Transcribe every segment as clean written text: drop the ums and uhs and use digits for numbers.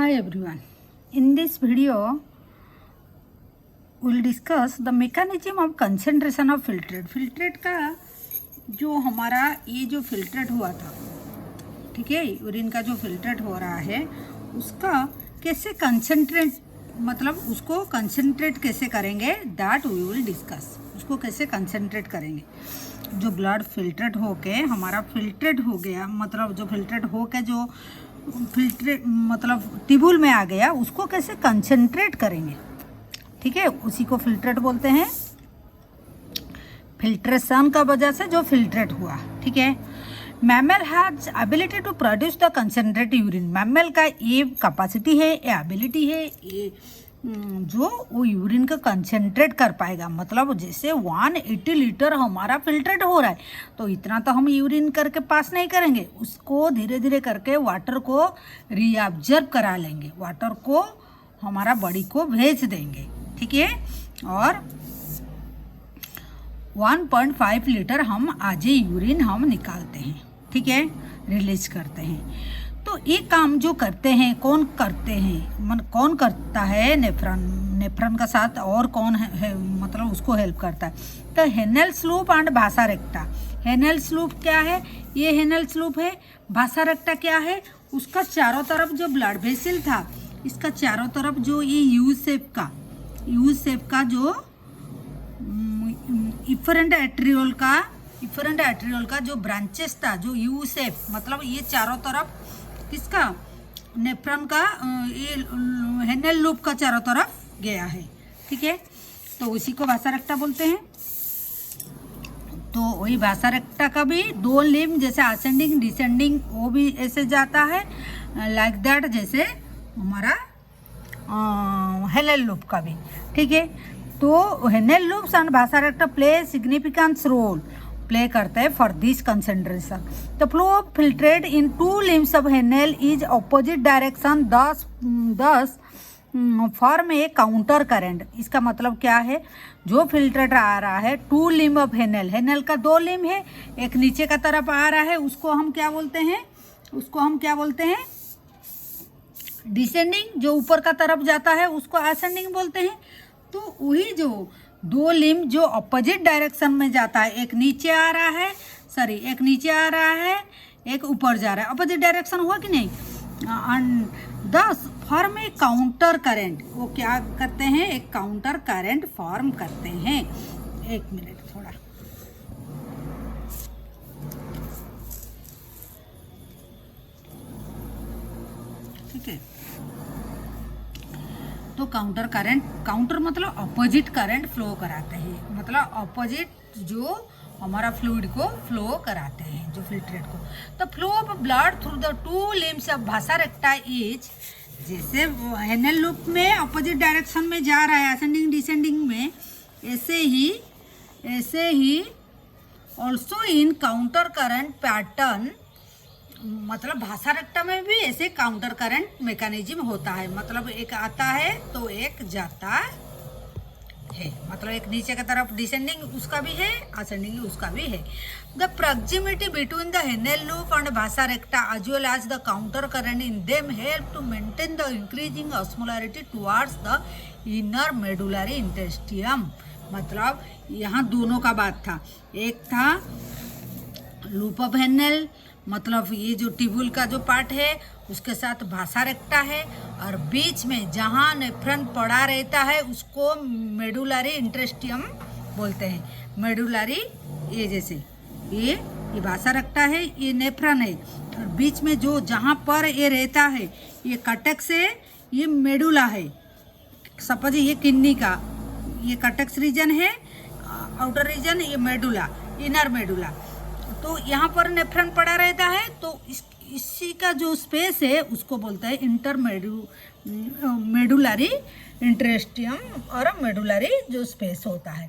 Hi everyone. In this video, we'll discuss the mechanism of concentration of filtrate. Filtrate का जो हमारा ये जो फिल्ट्रेट हुआ था, ठीक है, यूरिन का जो फिल्ट्रेट हो रहा है उसका कैसे कंसंट्रेट, मतलब उसको कंसंट्रेट कैसे करेंगे, दैट वी विल डिस्कस. उसको कैसे कंसंट्रेट करेंगे. जो ब्लड फिल्ट्रेट होके हमारा फिल्ट्रेट हो गया, मतलब जो फिल्ट्रेट होके जो फिल्ट्रेट मतलब टिब्यूल में आ गया, उसको कैसे कंसंट्रेट करेंगे. ठीक है, उसी को फिल्ट्रेट बोलते हैं. फिल्ट्रेशन का वजह से जो फिल्ट्रेट हुआ, ठीक है. Mammal has ability to produce the concentrate urine. Mammal का ये कैपेसिटी है, ये एबिलिटी है, ये जो वो यूरिन का कंसंट्रेट कर पाएगा. मतलब जैसे 180 लीटर हमारा फिल्ट्रेट हो रहा है, तो इतना तो हम यूरिन करके पास नहीं करेंगे. उसको धीरे धीरे करके वाटर को रीअब्जर्व करा लेंगे, वाटर को हमारा बॉडी को भेज देंगे. ठीक है, और 1.5 लीटर हम आज यूरिन हम निकालते हैं. ठीक है, रिलीज करते हैं. तो ये काम जो करते हैं, कौन करते हैं, कौन करता है, नेफ्रॉन. नेफ्रॉन का साथ और कौन है, मतलब उसको हेल्प करता है. तो Henle's loop and vasa recta. Henle's loop क्या है, ये हेनेल्स लूप है. वासा रेक्टा क्या है, उसका चारों तरफ जो ब्लड वेसल था, इसका चारों तरफ जो ये यू शेप का जो इफरेंट एट्रियोल का जो ब्रांचेस था, जो यू शेप, मतलब ये चारों तरफ किसका, नेफ्रॉन का, ये हेनेल लूप का चारों तरफ गया है. ठीक है, तो उसी को वासा रेक्टा बोलते हैं. तो वही वासा रेक्टा का भी दो लिम्ब, जैसे असेंडिंग डिसेंडिंग, वो भी ऐसे जाता है, लाइक दैट, जैसे हमारा हेनेल लूप का भी. ठीक है, तो Henle loops and vasa recta play significant role play करते हैं for this concentration. The flow of filtrate in two limbs of Henle is opposite direction, thus form a counter current. इसका मतलब क्या है, जो फिल्ट्रेट आ रहा है टू लिम्ब ऑफ हेनेल का दो लिम्ब है, एक नीचे का तरफ आ रहा है, उसको हम क्या बोलते हैं, डिसेंडिंग. जो ऊपर का तरफ जाता है उसको असेंडिंग बोलते हैं. तो वही जो दो लिम्ब जो अपोजिट डायरेक्शन में जाता है, एक नीचे आ रहा है, एक ऊपर जा रहा है, अपोजिट डायरेक्शन हुआ कि नहीं. एंड दस फॉर्म ए काउंटर करंट. वो क्या करते हैं, एक काउंटर करंट फॉर्म करते हैं. एक मिनट थोड़ा, ठीक है. तो काउंटर मतलब अपोजिट करंट फ्लो कराते हैं, मतलब अपोजिट जो हमारा फ्लूइड को फ्लो कराते हैं, जो फिल्ट्रेट को. तो flow of blood through the two limbs of vasa रेक्टा is, जैसे हेनेल लूप में अपोजिट डायरेक्शन में जा रहा है, असेंडिंग डिसेंडिंग में, ऐसे he also in counter current pattern. मतलब वासा रेक्टा में भी ऐसे काउंटर करंट मैकेनिज्म होता है. मतलब एक आता है तो एक जाता है, मतलब एक नीचे की तरफ डिसेंडिंग उसका भी है, असेंडिंग उसका भी है. The proximity between the Henle loop and vasa recta as well as the counter current in them help to maintain the increasing osmolarity towards the inner medullary interstitium. मतलब यहाँ दोनों का बात था, एक था लूप ऑफ हेनेल, मतलब ये जो टिब्यूल का जो पार्ट है उसके साथ वासा रेक्टा है, और बीच में जहाँ नेफ्रॉन पड़ा रहता है उसको मेडुलरी इंटेस्टियम बोलते हैं. मेडुलरी, ये जैसे ये वासा रेक्टा है, ये नेफ्रॉन है, और बीच में जो जहाँ पर ये रहता है, ये कटेक्स है, ये मेडुला है. सपोज ये किडनी का ये कटेक्स रीजन है, आउटर रीजन ये मेडुला, इनर मेडुला. तो यहाँ पर नेफ्रॉन पड़ा रहता है, तो इसी का जो स्पेस है उसको बोलते हैं मेडुलरी इंटेस्टियम, और मेडुलरी जो स्पेस होता है,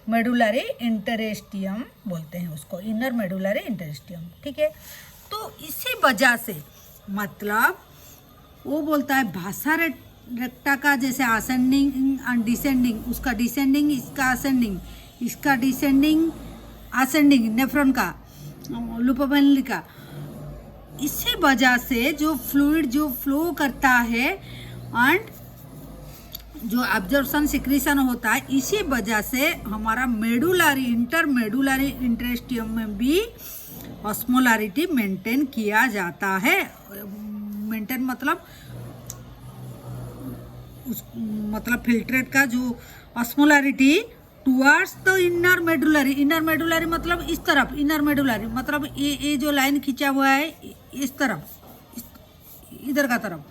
मेडुलरी इंटेस्टियम बोलते हैं उसको, इनर मेडुलरी इंटेस्टियम. ठीक है, तो इसी वजह से मतलब वो बोलता है वासा रेक्टा का जैसे असेंडिंग एंड डिसेंडिंग, उसका डिसेंडिंग, इसका असेंडिंग, इसका डिसेंडिंग असेंडिंग, नेफ्रॉन का, लूप ऑफ हेनेल का, इसी वजह से जो फ्लूइड जो फ्लो करता है एंड जो एब्जॉर्प्शन सिक्रीशन होता है, इसी वजह से हमारा मेडुलरी इंटरमेडुलरी इंटेस्टाइनम में भी ऑस्मोलारिटी मेंटेन किया जाता है। मेंटेन मतलब फिल्ट्रेट का जो osmolarity towards the inner medullary मतलब इस तरफ, इनर मेडुलरी मतलब ये जो लाइन खींचा हुआ है इस तरफ, इधर का तरफ,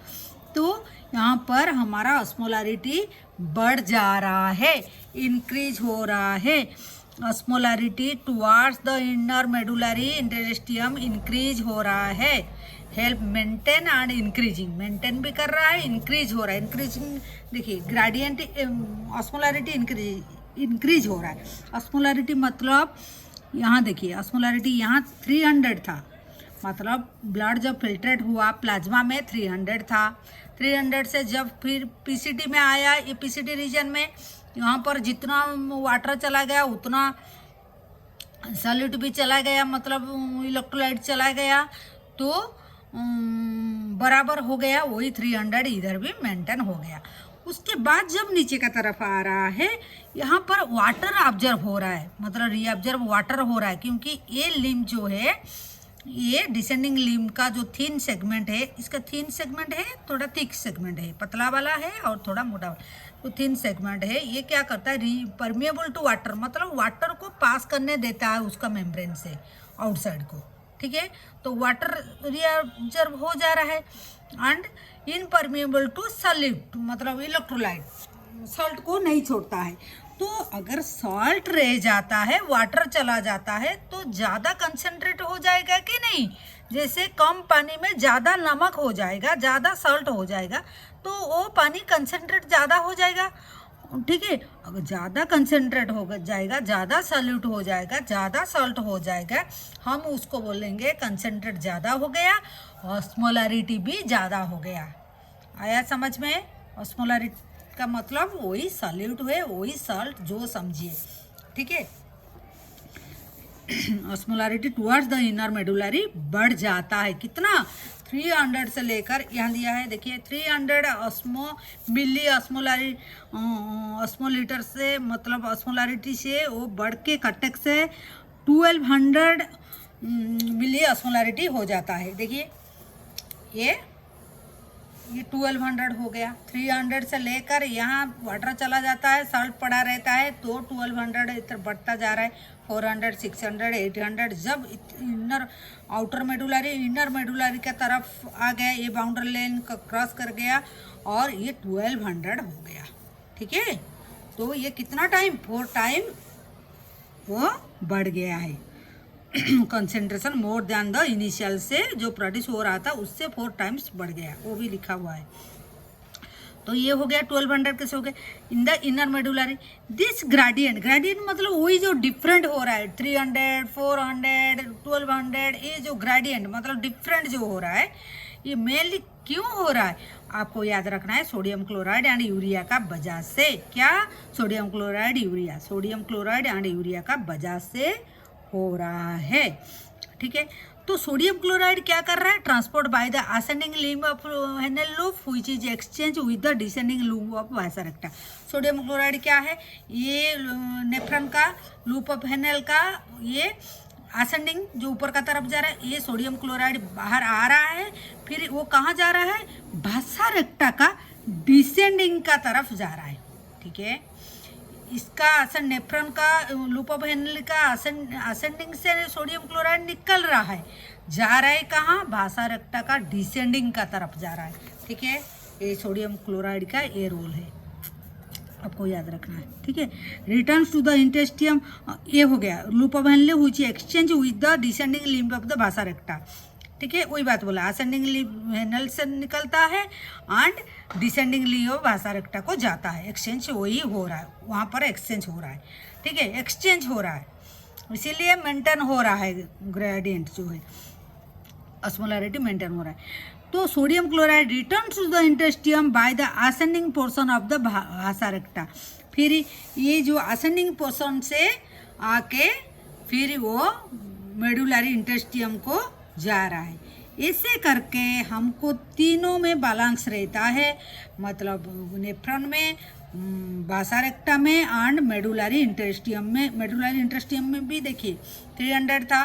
तो यहाँ पर हमारा ऑस्मोलारिटी बढ़ जा रहा है, इंक्रीज हो रहा है। Osmolarity towards the inner medullary interstitium increase हो रहा है, help maintain and increasing, maintain भी कर रहा है, इंक्रीज हो रहा है। इंक्रीजिंग देखिए ग्रेडियंट ऑस्मोलारिटी इंक्रीज हो रहा है। ऑस्मोलारिटी मतलब यहाँ देखिए, ऑस्मोलारिटी यहाँ 300 था, मतलब ब्लड जब फिल्ट्रेट हुआ प्लाज्मा में 300 था। 300 से जब फिर पीसीटी में आया, ये पीसीटी रीजन में यहाँ पर जितना वाटर चला गया उतना सॉल्यूट भी चला गया, मतलब इलेक्ट्रोलाइट चला गया, तो बराबर हो गया, वही 300 इधर भी मेंटेन हो गया। उसके बाद जब नीचे का तरफ आ रहा है, यहाँ पर वाटर ऑब्जर्व हो रहा है, मतलब रीऑब्जर्व वाटर हो रहा है, क्योंकि ये लिम्ब जो है, ये डिसेंडिंग लिम्ब का जो थिन सेगमेंट है, इसका थिन सेगमेंट है, थोड़ा थिक सेगमेंट है, पतला वाला है और थोड़ा मोटा वाला, तो थिन सेगमेंट है। ये क्या करता है, परमिएबल टू वाटर, मतलब वाटर को पास करने देता है उसका मेम्ब्रेन से आउटसाइड को, ठीक है। तो वाटर रीऑब्जर्व हो जा रहा है एंड इनपरमिएबल टू सॉल्यूट, मतलब इलेक्ट्रोलाइट, सॉल्ट को नहीं छोड़ता है। तो अगर सॉल्ट रह जाता है, वाटर चला जाता है, तो ज़्यादा कंसनट्रेट हो जाएगा कि नहीं, जैसे कम पानी में ज़्यादा नमक हो जाएगा, ज़्यादा सॉल्ट हो जाएगा, तो वो पानी कंसनट्रेट ज़्यादा हो जाएगा, ठीक है। अगर ज़्यादा कंसनट्रेट हो जाएगा, ज़्यादा सॉल्यूट हो जाएगा, ज़्यादा सॉल्ट हो जाएगा, हम उसको बोलेंगे कंसनट्रेट ज़्यादा हो गया, ऑस्मोलारिटी भी ज़्यादा हो गया। आया समझ में? ऑस्मोलारिटी का मतलब वही सॉल्यूट हुए, वही सॉल्ट, जो समझिए, ठीक है। Osmolarity towards the inner medullary बढ़ जाता है, कितना 300 से लेकर यहाँ दिया है, देखिए 300 मिली ऑस्मोलीटर से, मतलब ऑस्मोलारिटी से वो बढ़ के कटक से 1200 मिली ऑस्मोलारिटी हो जाता है। देखिए ये 1200 हो गया। 300 से लेकर यहाँ वाटर चला जाता है, सॉल्ट पड़ा रहता है, तो 1200 इधर बढ़ता जा रहा है, 400, 600, 800। जब inner outer medullary inner medullary का तरफ आ गया, ये बाउंड्री लाइन का क्रॉस कर गया और ये 1200 हो गया, ठीक है। तो ये कितना टाइम, 4 टाइम वो बढ़ गया है। Concentration more than the initial से जो प्रोड्यूस हो रहा था उससे 4 टाइम्स बढ़ गया, वो भी लिखा हुआ है। तो ये हो गया 1200 कैसे हो गए in the inner medullary. This gradient मतलब वही जो डिफरेंट हो रहा है, 300, 400, 1200, ये जो ग्रेडियंट मतलब डिफरेंट जो हो रहा है, ये मेनली क्यों हो रहा है, आपको याद रखना है, सोडियम क्लोराइड एंड यूरिया का वजह से। क्या? सोडियम क्लोराइड एंड यूरिया का वजह से हो रहा है, ठीक है। तो सोडियम क्लोराइड क्या कर रहा है, transport by the ascending limb of Henle loop which is exchange with the descending loop of vasa recta. Sodium chloride क्या है, ये नेफ्रॉन का लूप ऑफ हेनेल का ये असेंडिंग जो ऊपर का तरफ जा रहा है, ये सोडियम क्लोराइड बाहर आ रहा है, फिर वो कहाँ जा रहा है, वासा रेक्टा का डिसेंडिंग का तरफ जा रहा है, ठीक है। इसका असेंड नेफ्रॉन का लूप ऑफ हेनल का असेंडिंग से सोडियम क्लोराइड निकल रहा है, जा रहा है कहाँ, वासा रेक्टा का डिसेंडिंग का तरफ जा रहा है, ठीक है। ये सोडियम क्लोराइड का ये रोल है, आपको याद रखना है, ठीक है। रिटर्न्स टू द इंटेस्टियम, ये हो गया loop of Henle which exchange with the descending limb of the vasa रेक्टा, ठीक है। वही बात बोला, असेंडिंग लिम्ब हेनल से निकलता है एंड डिसेंडिंग लिम्ब वासा रेक्टा को जाता है, एक्सचेंज वही हो रहा है, वहाँ पर एक्सचेंज हो रहा है, ठीक है, एक्सचेंज हो रहा है, इसीलिए मेंटेन हो रहा है ग्रेडियंट जो है, ऑस्मोलारिटी मेंटेन हो रहा है। तो sodium chloride return to the interstitium by the ascending portion of the vasa recta, फिर ये जो असेंडिंग पोर्शन से आके फिर वो मेडुलरी इंटेस्टियम को जा रहा है। ऐसे करके हमको तीनों में बैलेंस रहता है, मतलब नेफ्रॉन में, वासा रेक्टम में एंड मेडुलरी इंटेस्टियम में। मेडुलरी इंटेस्टियम में भी देखिए 300 था,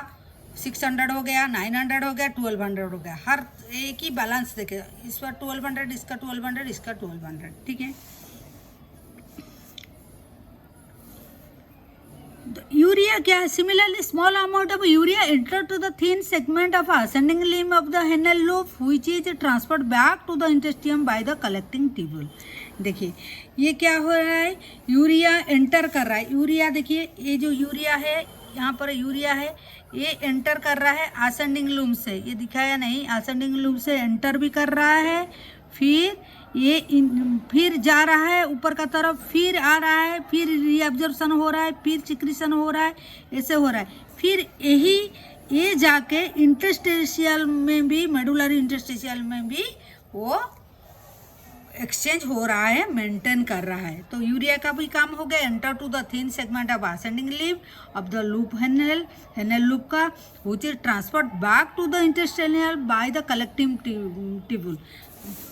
600 हो गया, 900 हो गया, 1200 हो गया, हर एक ही बैलेंस देखे, इस पर 1200, इसका 1200, इसका 1200, ठीक है। यूरिया क्या है? Similarly small amount of urea enter to the thin segment of ascending limb of the Henle loop which is transferred back to the interstitium by the collecting tubule. देखिए ये क्या हो रहा है, यूरिया एंटर कर रहा है। यूरिया देखिए, ये जो यूरिया है, यहाँ पर यूरिया है, ये एंटर कर रहा है असेंडिंग लूप से, ये दिखाया नहीं, असेंडिंग लूप से एंटर भी कर रहा है, फिर ये फिर जा रहा है ऊपर का तरफ, फिर आ रहा है, फिर रीअब्जॉर्प्शन हो रहा है, फिर सिक्रीशन हो रहा है, ऐसे हो रहा है। फिर यही ये जाके इंटरस्टिशियल में भी, मेडुलरी इंटरस्टिशियल में भी वो एक्सचेंज हो रहा है, मेंटेन कर रहा है। तो यूरिया का भी काम हो गया, enter to the thin segment of ascending limb of the loop Henle loop का, which is transferred back to the intestinal by the collecting tubule.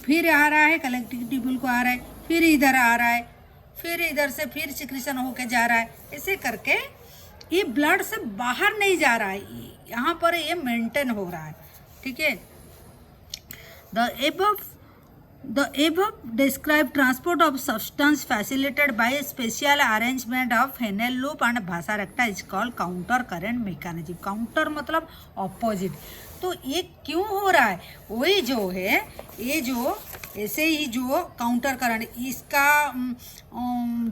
फिर आ रहा है, कलेक्टिंग ट्यूब्यूल को आ रहा है, फिर इधर आ रहा है, फिर इधर से फिर सिक्रीशन होके जा रहा है। ऐसे करके ये ब्लड से बाहर नहीं जा रहा है, यहाँ पर ये मेंटेन हो रहा है, ठीक है। The above described transport of substance facilitated by a special arrangement of Henle loop and vasa recta is called counter current mechanism. Counter मतलब opposite। तो ये क्यों हो रहा है, वही जो है, ये जो ऐसे ही जो काउंटर करंट, इसका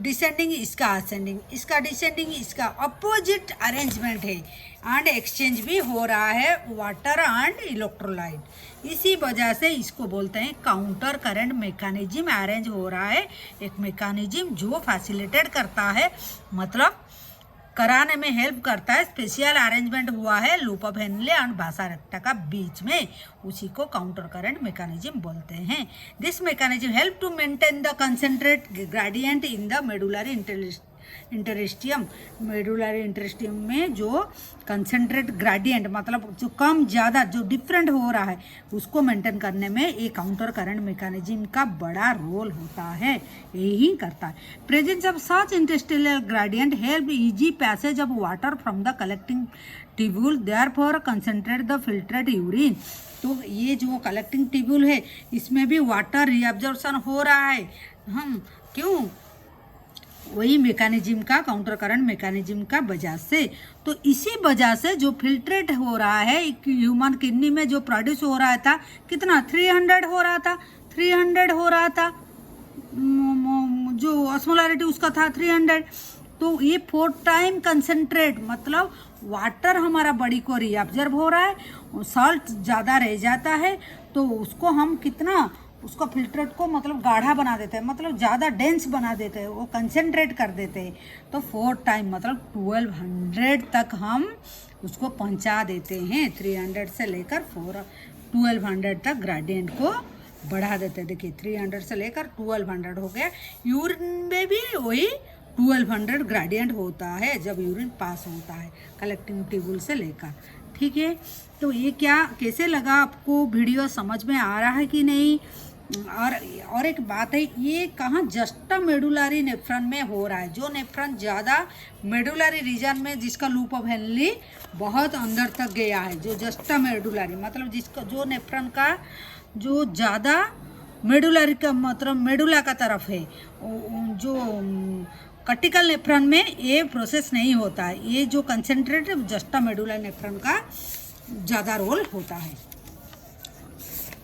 डिसेंडिंग, इसका असेंडिंग, इसका डिसेंडिंग, इसका अपोजिट अरेंजमेंट है, एंड एक्सचेंज भी हो रहा है वाटर एंड इलेक्ट्रोलाइट। इसी वजह से इसको बोलते हैं काउंटर करंट मैकेनिज्म अरेंज हो रहा है, एक मैकेनिज्म जो फैसिलिटेट करता है, मतलब कराने में हेल्प करता है, स्पेशल अरेंजमेंट हुआ है loop of Henle and vasa रेक्टा का बीच में, उसी को काउंटर करंट मैकेनिज्म बोलते हैं। This mechanism help to maintain the concentrate gradient in the medullary interstitium. Medullary interstitium में जो कंसंट्रेट ग्रेडियंट, मतलब जो कम ज़्यादा जो डिफरेंट हो रहा है, उसको मेंटेन करने में ये काउंटर करंट मैकेनिज्म का बड़ा रोल होता है, यही करता है। Presence of such intestinal gradient help easy passage of water from the collecting tubule, therefore concentrate the filtrate urine. तो ये जो कलेक्टिंग ट्यूब्यूल है, इसमें भी वाटर रीअब्जॉर्प्शन हो रहा है, हम क्यों, वही मैकेनिज्म का, काउंटर करंट मैकेनिज्म का वजह से। तो इसी वजह से जो फिल्ट्रेट हो रहा है ह्यूमन किडनी में, जो प्रोड्यूस हो रहा था, कितना 300 हो रहा था, 300 हो रहा था, जो ऑस्मोलारिटी उसका था 300। तो ये 4 टाइम कंसंट्रेट, मतलब वाटर हमारा बॉडी को रीअब्जॉर्ब हो रहा है, सॉल्ट ज़्यादा रह जाता है, तो उसको हम कितना, उसको फिल्ट्रेट को मतलब गाढ़ा बना देते हैं, मतलब ज़्यादा डेंस बना देते हैं, वो कंसंट्रेट कर देते हैं। तो 4 टाइम मतलब 1200 तक हम उसको पहुंचा देते हैं, 300 से लेकर 1200 तक ग्रेडियंट को बढ़ा देते हैं। देखिए 300 से लेकर 1200 हो गया। यूरिन में भी वही 1200 ग्रेडियंट होता है जब यूरिन पास होता है कलेक्टिंग ट्यूब्यूल से लेकर, ठीक है। तो ये क्या, कैसे लगा आपको, वीडियो समझ में आ रहा है कि नहीं। और एक बात है, ये कहाँ, जस्टा मेडुलरी नेफ्रॉन में हो रहा है, जो नेफ्रॉन ज़्यादा मेडुलरी रीजन में, जिसका लूप ऑफ हेनले बहुत अंदर तक गया है, जो जस्टा मेडुलरी मतलब जिसका, जो नेफ्रॉन का जो ज़्यादा मेडुलरी का मतलब मेडुला का तरफ है, जो कटिकल नेफ्रॉन में ये प्रोसेस नहीं होता है, ये जो कंसंट्रेट जस्टा मेडुलर नेफ्रॉन का ज़्यादा रोल होता है,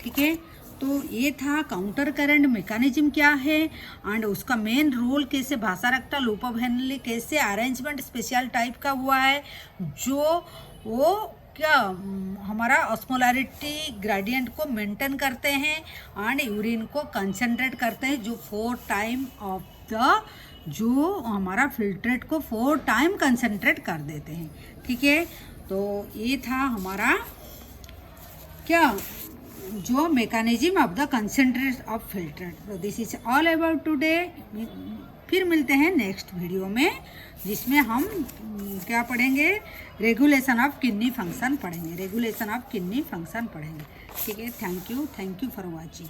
ठीक है। तो ये था काउंटर करंट मैकेनिज्म क्या है, एंड उसका मेन रोल कैसे, वासा रेक्टा, लूप ऑफ हेनले कैसे अरेंजमेंट स्पेशल टाइप का हुआ है, जो वो क्या हमारा ऑस्मोलारिटी ग्रेडियंट को मेंटेन करते हैं एंड यूरिन को कंसंट्रेट करते हैं, जो 4 टाइम ऑफ द, जो हमारा फिल्ट्रेट को 4 टाइम कंसंट्रेट कर देते हैं, ठीक है। तो ये था हमारा क्या, जो mechanism of the concentrate of filtrate. तो this is all about today. फिर मिलते हैं नेक्स्ट वीडियो में, जिसमें हम क्या पढ़ेंगे, रेगुलेशन ऑफ किडनी फंक्शन पढ़ेंगे, रेगुलेशन ऑफ किडनी फंक्शन पढ़ेंगे। ठीक है, थैंक यू फॉर वॉचिंग।